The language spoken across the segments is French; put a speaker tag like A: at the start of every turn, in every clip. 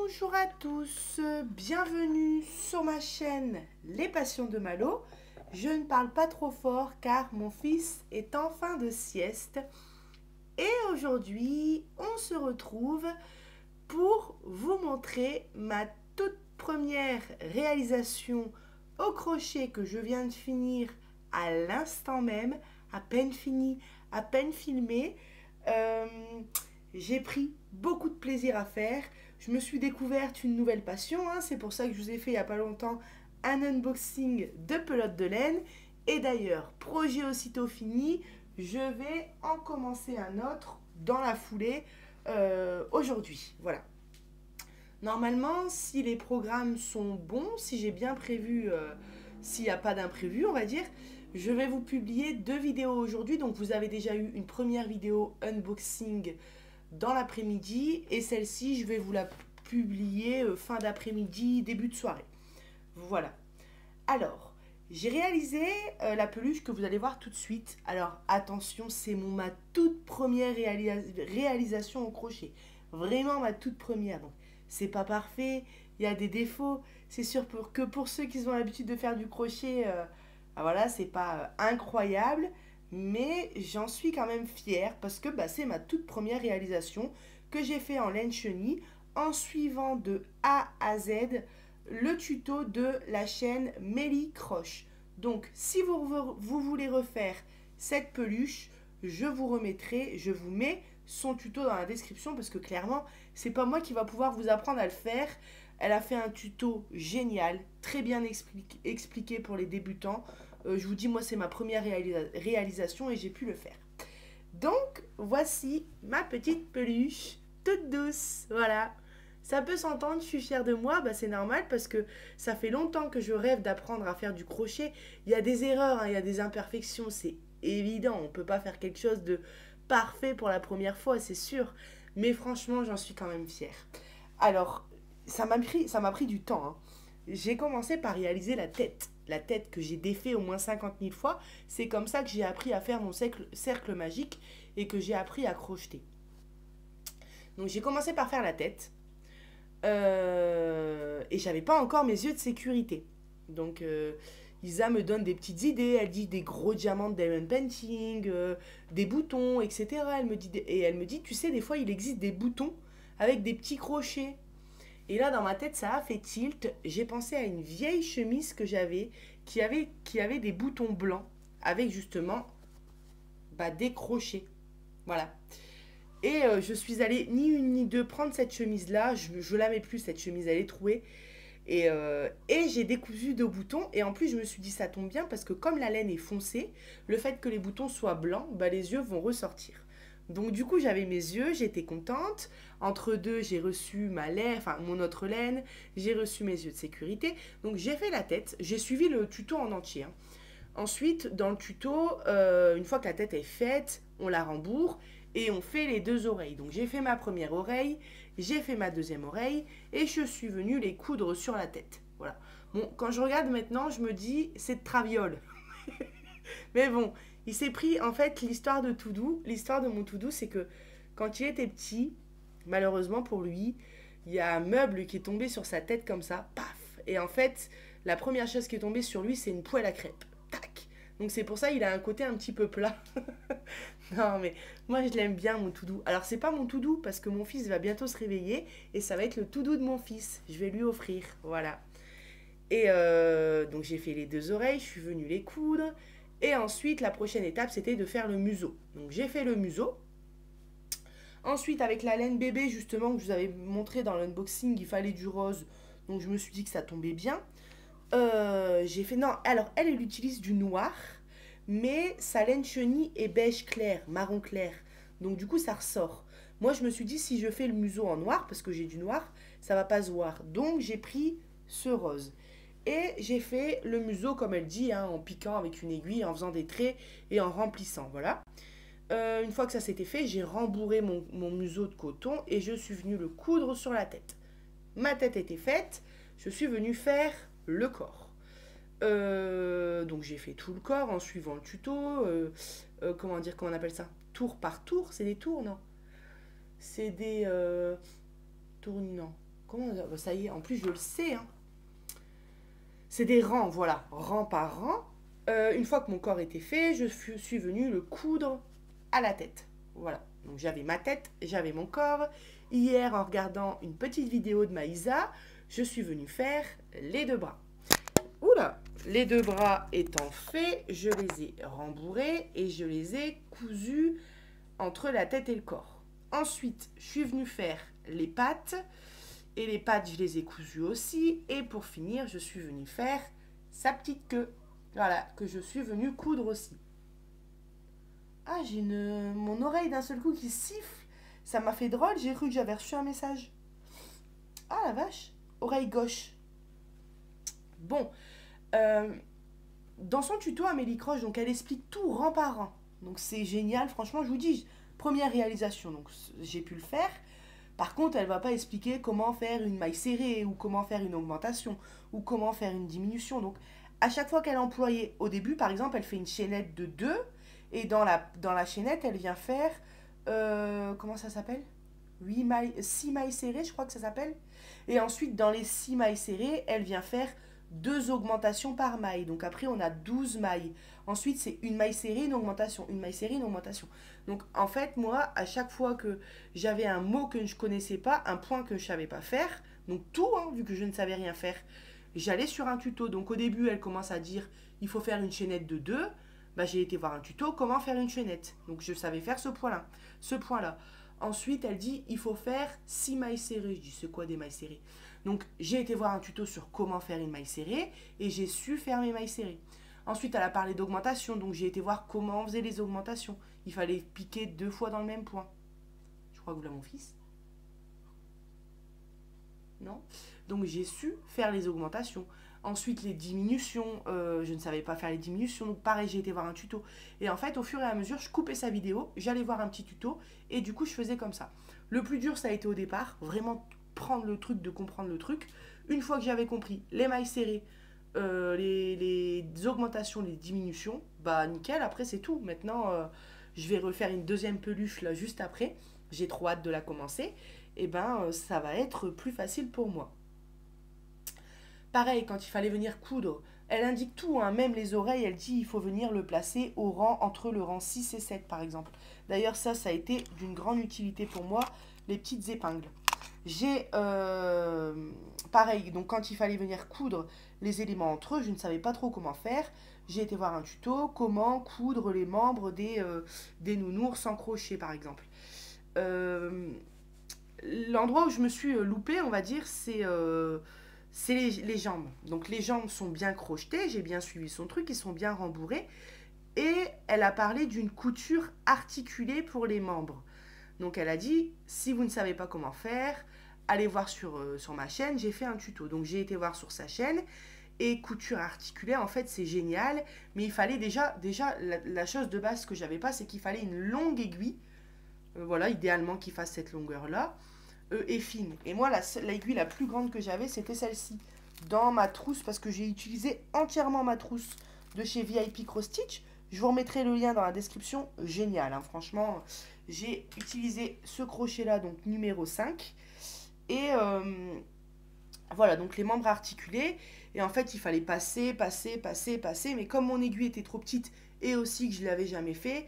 A: Bonjour à tous, bienvenue sur ma chaîne Les Passions de Malo. Je ne parle pas trop fort car mon fils est en fin de sieste. Et aujourd'hui, on se retrouve pour vous montrer ma toute première réalisation au crochet que je viens de finir à l'instant même, à peine fini, à peine filmé. J'ai pris beaucoup de plaisir à faire. Je me suis découverte une nouvelle passion, hein. C'est pour ça que je vous ai fait il n'y a pas longtemps un unboxing de pelote de laine. Et d'ailleurs, projet aussitôt fini, je vais en commencer un autre dans la foulée aujourd'hui. Voilà. Normalement, si les programmes sont bons, si j'ai bien prévu, s'il n'y a pas d'imprévu, on va dire, je vais vous publier 2 vidéos aujourd'hui. Donc vous avez déjà eu une première vidéo unboxing dans l'après-midi et celle-ci, je vais vous la publier fin d'après-midi, début de soirée. Voilà. Alors, j'ai réalisé la peluche que vous allez voir tout de suite. Alors, attention, c'est ma toute première réalisation au crochet. Vraiment ma toute première. Donc, c'est pas parfait, il y a des défauts. C'est sûr que pour ceux qui ont l'habitude de faire du crochet, voilà, c'est pas incroyable. Mais j'en suis quand même fière parce que c'est ma toute première réalisation que j'ai fait en laine chenille en suivant de A à Z le tuto de la chaîne Mélie Croche. Donc si vous voulez refaire cette peluche, je vous mets son tuto dans la description parce que clairement, c'est pas moi qui va pouvoir vous apprendre à le faire. Elle a fait un tuto génial, très bien expliqué pour les débutants. Je vous dis, moi, c'est ma première réalisation et j'ai pu le faire. Donc, voici ma petite peluche, toute douce. Voilà. Ça peut s'entendre, je suis fière de moi, c'est normal parce que ça fait longtemps que je rêve d'apprendre à faire du crochet. Il y a des erreurs, hein, il y a des imperfections, c'est évident. On ne peut pas faire quelque chose de parfait pour la première fois, c'est sûr. Mais franchement, j'en suis quand même fière. Alors, ça m'a pris du temps, hein. J'ai commencé par réaliser la tête que j'ai défait au moins 50 000 fois. C'est comme ça que j'ai appris à faire mon cercle magique et que j'ai appris à crocheter. Donc j'ai commencé par faire la tête et j'avais pas encore mes yeux de sécurité. Donc Isa me donne des petites idées, elle dit des gros diamants de diamond painting, des boutons, etc. Elle me dit, tu sais, des fois il existe des boutons avec des petits crochets. Et là, dans ma tête, ça a fait tilt. J'ai pensé à une vieille chemise que j'avais, qui avait des boutons blancs, avec justement des crochets. Voilà. Et je suis allée, ni une ni deux, prendre cette chemise-là. Je la mets plus, cette chemise, elle est trouée. Et j'ai décousu 2 boutons. Et en plus, je me suis dit, ça tombe bien, parce que comme la laine est foncée, le fait que les boutons soient blancs, les yeux vont ressortir. Donc du coup, j'avais mes yeux, j'étais contente. Entre deux, j'ai reçu ma laine, enfin mon autre laine, j'ai reçu mes yeux de sécurité. Donc j'ai fait la tête, j'ai suivi le tuto en entier, hein. Ensuite, dans le tuto, une fois que la tête est faite, on la rembourre et on fait les 2 oreilles. Donc j'ai fait ma première oreille, j'ai fait ma deuxième oreille et je suis venue les coudre sur la tête. Voilà. Bon, quand je regarde maintenant, je me dis, c'est de traviole. Mais bon, il s'est pris, en fait, l'histoire de Toudou, l'histoire de mon Toudou, c'est que quand il était petit, malheureusement pour lui, il y a un meuble qui est tombé sur sa tête comme ça, paf. Et en fait, la première chose qui est tombée sur lui, c'est une poêle à crêpes. Tac. Donc c'est pour ça qu'il a un côté un petit peu plat. Non, mais moi, je l'aime bien, mon Toudou. Alors, c'est pas mon Toudou, parce que mon fils va bientôt se réveiller, et ça va être le Toudou de mon fils. Je vais lui offrir, voilà. Et donc, j'ai fait les 2 oreilles, je suis venue les coudre. Et ensuite, la prochaine étape, c'était de faire le museau. Donc, j'ai fait le museau. Ensuite, avec la laine bébé, justement, que je vous avais montré dans l'unboxing, il fallait du rose. Donc, je me suis dit que ça tombait bien. J'ai fait... Non, alors, elle utilise du noir. Mais sa laine chenille est beige clair, marron clair. Donc, du coup, ça ressort. Moi, je me suis dit, si je fais le museau en noir, parce que j'ai du noir, ça va pas se voir. Donc, j'ai pris ce rose. Et j'ai fait le museau, comme elle dit, hein, en piquant avec une aiguille, en faisant des traits et en remplissant, voilà. Une fois que ça s'était fait, j'ai rembourré mon museau de coton et je suis venue le coudre sur la tête. Ma tête était faite, je suis venue faire le corps. Donc j'ai fait tout le corps en suivant le tuto. Comment on appelle ça? Tour par tour, c'est des tours, non? C'est des... tours, non. comment ça y est, en plus je le sais, hein. C'est des rangs, voilà, rang par rang. Une fois que mon corps était fait, suis venue le coudre à la tête. Voilà, donc j'avais ma tête, j'avais mon corps. Hier, en regardant une petite vidéo de Maïsa, je suis venue faire les deux bras. Oula, les deux bras étant faits, je les ai rembourrés et je les ai cousus entre la tête et le corps. Ensuite, je suis venue faire les pattes. Et les pattes, je les ai cousues aussi. Et pour finir, je suis venue faire sa petite queue. Voilà, que je suis venue coudre aussi. Ah, j'ai mon oreille d'un seul coup qui siffle. Ça m'a fait drôle, j'ai cru que j'avais reçu un message. Ah la vache, oreille gauche. Bon, euh, dans son tuto, Amélie Croche, donc elle explique tout rang par rang. Donc c'est génial, franchement, je vous dis, première réalisation, donc j'ai pu le faire. Par contre, elle ne va pas expliquer comment faire une maille serrée ou comment faire une augmentation ou comment faire une diminution. Donc, à chaque fois qu'elle employait, au début, par exemple, elle fait une chaînette de 2 et dans la chaînette, elle vient faire, comment ça s'appelle 8 mailles, 6 mailles serrées, je crois que ça s'appelle. Et ensuite, dans les 6 mailles serrées, elle vient faire 2 augmentations par maille. Donc après, on a 12 mailles. Ensuite, c'est une maille serrée, une augmentation, une maille serrée, une augmentation. Donc en fait, moi, à chaque fois que j'avais un mot que je ne connaissais pas, un point que je ne savais pas faire, donc tout, hein, vu que je ne savais rien faire, j'allais sur un tuto. Donc au début, elle commence à dire, il faut faire une chaînette de 2. Bah, j'ai été voir un tuto, comment faire une chaînette. Donc je savais faire ce point-là. Ce point-là. Ensuite, elle dit, il faut faire 6 mailles serrées. Je dis, c'est quoi des mailles serrées? Donc, j'ai été voir un tuto sur comment faire une maille serrée et j'ai su faire mes mailles serrées. Ensuite, elle a parlé d'augmentation, donc j'ai été voir comment on faisait les augmentations. Il fallait piquer 2 fois dans le même point. Je crois que vous l'avez mon fils. Non? Donc, j'ai su faire les augmentations. Ensuite, les diminutions, je ne savais pas faire les diminutions, donc pareil, j'ai été voir un tuto. Et en fait, au fur et à mesure, je coupais sa vidéo, j'allais voir un petit tuto, et du coup, je faisais comme ça. Le plus dur, ça a été au départ, vraiment prendre le truc, de comprendre le truc. Une fois que j'avais compris les mailles serrées, les augmentations, les diminutions, bah nickel, après c'est tout. Maintenant, je vais refaire une deuxième peluche là juste après. J'ai trop hâte de la commencer. Et ben, ça va être plus facile pour moi. Pareil, quand il fallait venir coudre, elle indique tout, hein, même les oreilles, elle dit il faut venir le placer au rang, entre le rang 6 et 7 par exemple. D'ailleurs, ça a été d'une grande utilité pour moi, les petites épingles. J'ai, pareil, donc quand il fallait venir coudre les éléments entre eux, je ne savais pas trop comment faire. J'ai été voir un tuto, comment coudre les membres des nounours sans crochet par exemple. Euh, L'endroit où je me suis loupée, on va dire, c'est les jambes. Donc les jambes sont bien crochetées, j'ai bien suivi son truc, ils sont bien rembourrés. Et elle a parlé d'une couture articulée pour les membres. Donc elle a dit, si vous ne savez pas comment faire, allez voir sur ma chaîne, j'ai fait un tuto. Donc j'ai été voir sur sa chaîne. Et couture articulée, en fait, c'est génial. Mais il fallait déjà la chose de base que j'avais pas, c'est qu'il fallait une longue aiguille. Voilà, idéalement qu'il fasse cette longueur-là. Et fine. Et moi, l'aiguille la plus grande que j'avais, c'était celle-ci. Dans ma trousse, parce que j'ai utilisé entièrement ma trousse de chez VIP Cross Stitch. Je vous remettrai le lien dans la description. Génial, hein, franchement. J'ai utilisé ce crochet-là, donc numéro 5. Et voilà, donc les membres articulés. Et en fait, il fallait passer. Mais comme mon aiguille était trop petite et aussi que je ne l'avais jamais fait,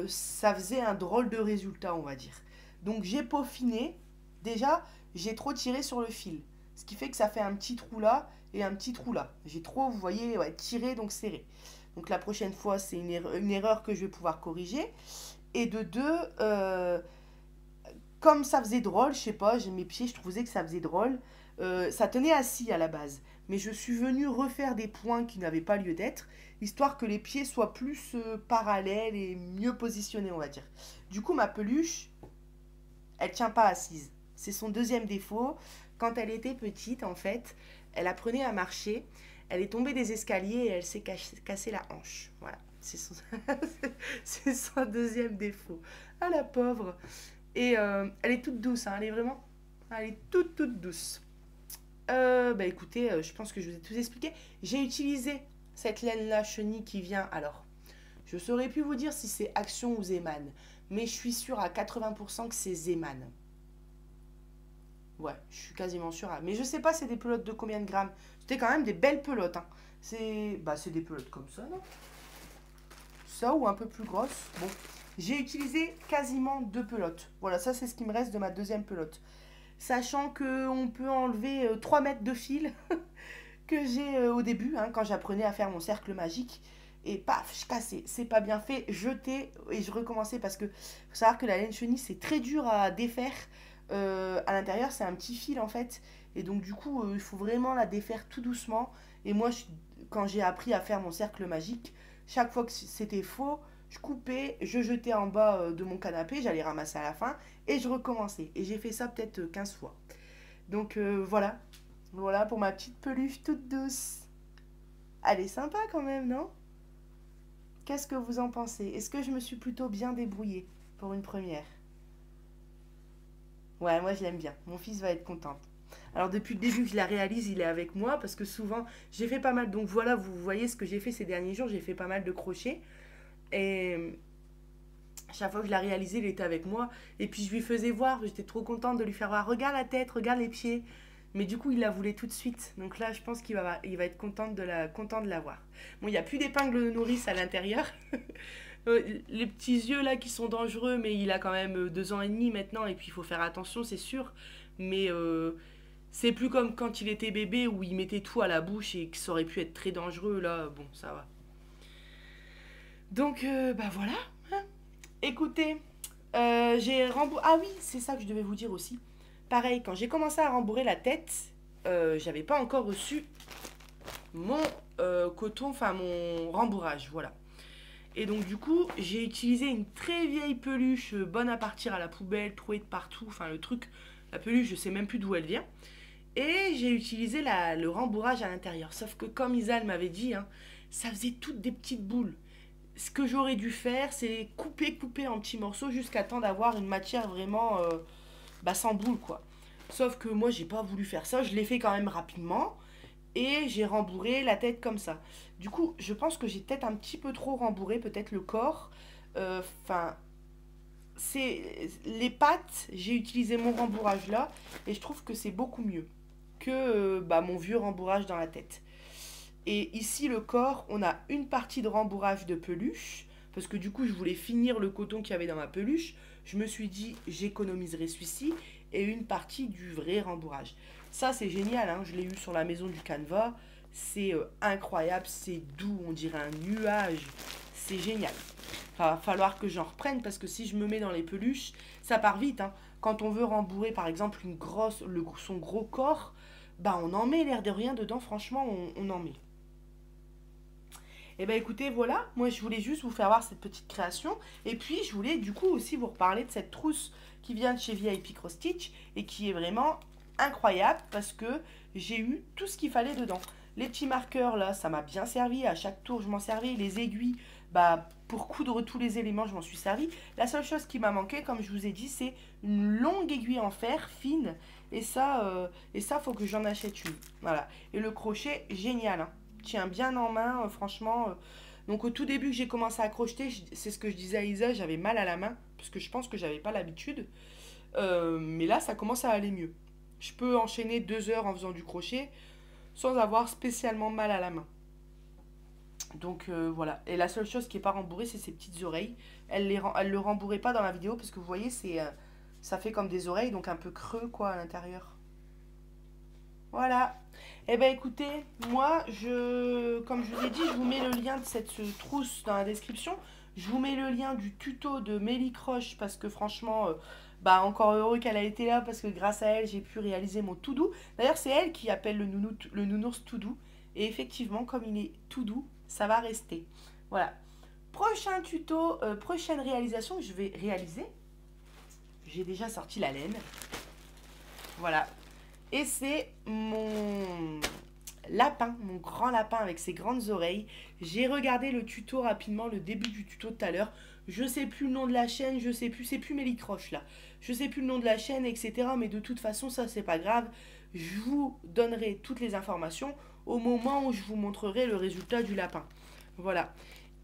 A: ça faisait un drôle de résultat, on va dire. Donc j'ai peaufiné. Déjà, j'ai trop tiré sur le fil. Ce qui fait que ça fait un petit trou là et un petit trou là. J'ai trop, vous voyez, ouais, tiré, donc serré. Donc la prochaine fois, c'est une erreur que je vais pouvoir corriger. Et de deux, comme ça faisait drôle, je sais pas, mes pieds, je trouvais que ça faisait drôle. Ça tenait assis à la base. Mais je suis venue refaire des points qui n'avaient pas lieu d'être, histoire que les pieds soient plus parallèles et mieux positionnés, on va dire. Du coup, ma peluche, elle tient pas assise. C'est son deuxième défaut. Quand elle était petite, en fait, elle apprenait à marcher. Elle est tombée des escaliers et elle s'est cassé la hanche. Voilà, c'est son... c'est son deuxième défaut. Ah, la pauvre. Et elle est toute douce, hein, elle est vraiment... Elle est toute douce. Bah écoutez, je pense que je vous ai tout expliqué. J'ai utilisé cette laine-là chenille qui vient... Alors, je saurais plus vous dire si c'est Action ou Zeman. Mais je suis sûre à 80% que c'est Zeman. Voilà. Ouais, je suis quasiment sûre. Mais je sais pas c'est des pelotes de combien de grammes. C'était quand même des belles pelotes, hein. C'est des pelotes comme ça, non? Ça ou un peu plus grosses. Bon, j'ai utilisé quasiment 2 pelotes. Voilà, ça c'est ce qui me reste de ma deuxième pelote. Sachant qu'on peut enlever 3 mètres de fil que j'ai au début, hein, quand j'apprenais à faire mon cercle magique. Et paf, je cassais. C'est pas bien fait, jeter et je recommençais parce que faut savoir que la laine chenille c'est très dur à défaire. À l'intérieur c'est un petit fil en fait. Et donc du coup il faut vraiment la défaire tout doucement. Et moi quand j'ai appris à faire mon cercle magique, chaque fois que c'était faux, je coupais, je jetais en bas de mon canapé, j'allais ramasser à la fin et je recommençais. Et j'ai fait ça peut-être 15 fois. Donc voilà, voilà pour ma petite peluche toute douce. Elle est sympa quand même, non? Qu'est-ce que vous en pensez? Est-ce que je me suis plutôt bien débrouillée pour une première? Ouais, moi je l'aime bien. Mon fils va être content. Alors depuis le début que je la réalise, il est avec moi parce que souvent j'ai fait pas mal. Donc voilà, vous voyez ce que j'ai fait ces derniers jours, j'ai fait pas mal de crochets. Et chaque fois que je la réalisais, il était avec moi. Et puis je lui faisais voir, j'étais trop contente de lui faire voir, regarde la tête, regarde les pieds. Mais du coup, il la voulait tout de suite. Donc là, je pense il va être content de la voir. Bon, il n'y a plus d'épingle de nourrice à l'intérieur. Les petits yeux là qui sont dangereux, mais il a quand même 2 ans et demi maintenant. Et puis il faut faire attention, c'est sûr. Mais c'est plus comme quand il était bébé où il mettait tout à la bouche et que ça aurait pu être très dangereux. Là, bon, ça va. Donc, bah voilà. Écoutez, j'ai rembourré. Ah oui, c'est ça que je devais vous dire aussi. Pareil, quand j'ai commencé à rembourrer la tête, j'avais pas encore reçu mon coton, enfin mon rembourrage, voilà. Et donc du coup, j'ai utilisé une très vieille peluche, bonne à partir à la poubelle, trouée de partout, enfin le truc, la peluche, je sais même plus d'où elle vient. Et j'ai utilisé le rembourrage à l'intérieur. Sauf que comme Isal m'avait dit, hein, ça faisait toutes des petites boules. Ce que j'aurais dû faire, c'est couper en petits morceaux jusqu'à temps d'avoir une matière vraiment bah, sans boule, quoi. Sauf que moi, j'ai pas voulu faire ça. Je l'ai fait quand même rapidement et j'ai rembourré la tête comme ça. Du coup, je pense que j'ai peut-être un petit peu trop rembourré, peut-être le corps. Enfin, c'est les pattes, j'ai utilisé mon rembourrage là et je trouve que c'est beaucoup mieux que bah, mon vieux rembourrage dans la tête. Et ici, le corps, on a une partie de rembourrage de peluche, parce que du coup, je voulais finir le coton qu'il y avait dans ma peluche. Je me suis dit, j'économiserai celui-ci, et une partie du vrai rembourrage. Ça, c'est génial, hein, je l'ai eu sur la maison du Canva. C'est incroyable, c'est doux, on dirait un nuage. C'est génial. Va falloir que j'en reprenne, parce que si je me mets dans les peluches, ça part vite, hein. Quand on veut rembourrer, par exemple, son gros corps, bah on en met l'air de rien dedans, franchement, on en met. Et ben écoutez, voilà, moi je voulais juste vous faire voir cette petite création. Et puis je voulais du coup aussi vous reparler de cette trousse qui vient de chez VIP Cross Stitch et qui est vraiment incroyable parce que j'ai eu tout ce qu'il fallait dedans. Les petits marqueurs là, ça m'a bien servi. À chaque tour, je m'en servis. Les aiguilles, bah pour coudre tous les éléments, je m'en suis servi. La seule chose qui m'a manqué, comme je vous ai dit, c'est une longue aiguille en fer fine. Et ça, faut que j'en achète une. Voilà. Et le crochet, génial, hein, tient bien en main, franchement. Donc au tout début que j'ai commencé à crocheter, c'est ce que je disais à Isa, j'avais mal à la main, parce que je pense que j'avais pas l'habitude. Mais là, ça commence à aller mieux. Je peux enchaîner 2 heures en faisant du crochet sans avoir spécialement mal à la main. Donc voilà. Et la seule chose qui n'est pas rembourrée, c'est ses petites oreilles. Elle le rembourrait pas dans la vidéo, parce que vous voyez, ça fait comme des oreilles, donc un peu creux quoi à l'intérieur. Voilà. Eh ben écoutez, moi, comme je vous ai dit, je vous mets le lien de cette trousse dans la description. Je vous mets le lien du tuto de Mélie Croche parce que franchement, bah encore heureux qu'elle a été là parce que grâce à elle, j'ai pu réaliser mon tout doux. D'ailleurs, c'est elle qui appelle le nounours tout doux. Et effectivement, comme il est tout doux, ça va rester. Voilà. Prochain tuto, prochaine réalisation que je vais réaliser. J'ai déjà sorti la laine. Voilà. Et c'est mon lapin, mon grand lapin avec ses grandes oreilles. J'ai regardé le tuto rapidement, le début du tuto tout à l'heure. Je sais plus le nom de la chaîne, je sais plus, c'est plus Mélie Croche là. Je sais plus le nom de la chaîne, etc. Mais de toute façon, ça c'est pas grave. Je vous donnerai toutes les informations au moment où je vous montrerai le résultat du lapin. Voilà.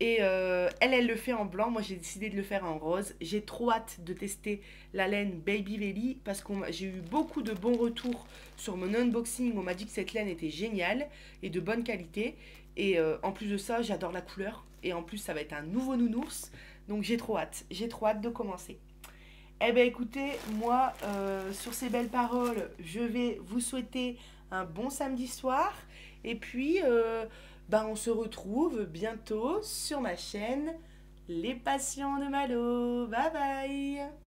A: Et elle le fait en blanc. Moi, j'ai décidé de le faire en rose. J'ai trop hâte de tester la laine Baby Valley parce que j'ai eu beaucoup de bons retours sur mon unboxing. On m'a dit que cette laine était géniale et de bonne qualité. Et en plus de ça, j'adore la couleur. Et en plus, ça va être un nouveau nounours. Donc, j'ai trop hâte. J'ai trop hâte de commencer. Eh bien, écoutez, moi, sur ces belles paroles, je vais vous souhaiter un bon samedi soir. Et puis, on se retrouve bientôt sur ma chaîne Les Passions de Malo. Bye bye!